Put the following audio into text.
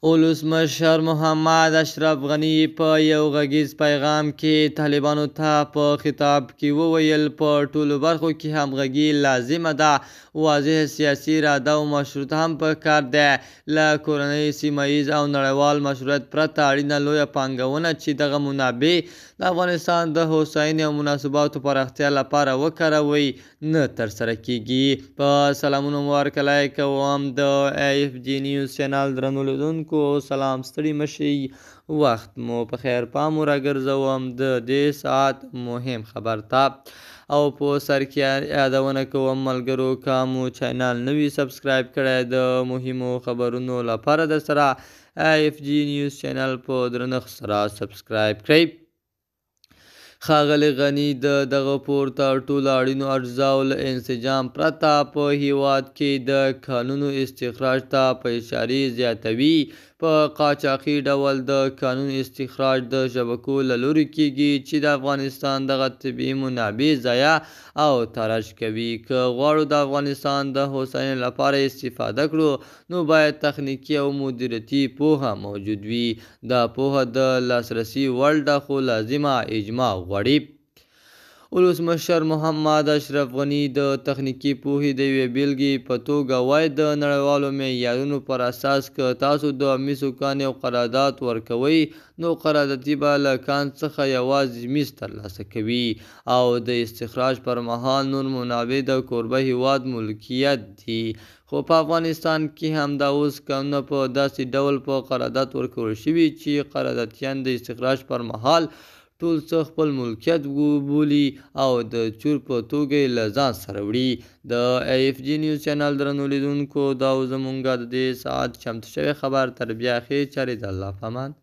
ولسمشر محمد اشرف غني په یو غږیز پیغام کې طالبانو ته په خطاب کې وویل په ټولو برخو کې همغږي لازمه ده، واضح سیاسي اراده او مشروط هم پکار دی. له کورنۍ، سیمه ییز او نړیوال مشروعیت پرته اړینه لویه پانګونه چې دغه منابع د افغانستان د هوساینې او مناسباتو پراختیا لپاره وکاروي نه ترسره کیږي. په سلامونو مبارکلای کوم د AFG نیوز چینل درنو لیدونکو، سلام، ستړي مشئ، وخت مو په خیر. پام راګرځوم د دې ساعت مهم خبر ته او په سر کې یادونه کوم ملګرو که مو چینل نوي سبسکرایب کړی د مهمو خبرونو لپاره در سره AFG نیوز چینل په درنښت سره سبسکرایب کړئ. ښاغلي غني د دغه پورته ټولو اړینو اجزاو له انسجام پرته په هیواد کې د کانونو استخراج ته پایچاري زیاتوي. په قاچاقي ډول د کانونو استخراج د شبکو له لوري کیږي چې د افغانستان دغه طبیعي منابع ضایع او ترش کوي. که غواړو د افغانستان د هوساینې لپاره استفاده کړو نو باید تخنیکي او مدیریتي پوهه موجود وي. دا پوهه د لاسرسي وړ ده خو لازمه اجماع غواړي. ولسمشر محمد اشرف غني د تخنیکي پوهې د یوې بیلګې په توګه وایي د نړیوالو معیارونو پر اساس که تاسو د مسو کان یو قرارداد ورکوئ نو قراردادي به له کان څخه یوازې مس ترلاسه کوي او د استخراج پر مهال نور منابع د کوربه هیواد ملکیت دي. خو په افغانستان کې همدا اوس کانونه په داسې ډول په قرارداد ورکول شوي چې قراردادیان د استخراج پر مهال ټول څه خپل ملکیت بولي او د چور په توګه یې له ځان سره وړي. د AFG نیوز چینل درنو لیدونکو، دا زموږ د دې ساعت چمتو شوی خبر. تر بیا ښې چارې د الله په امان.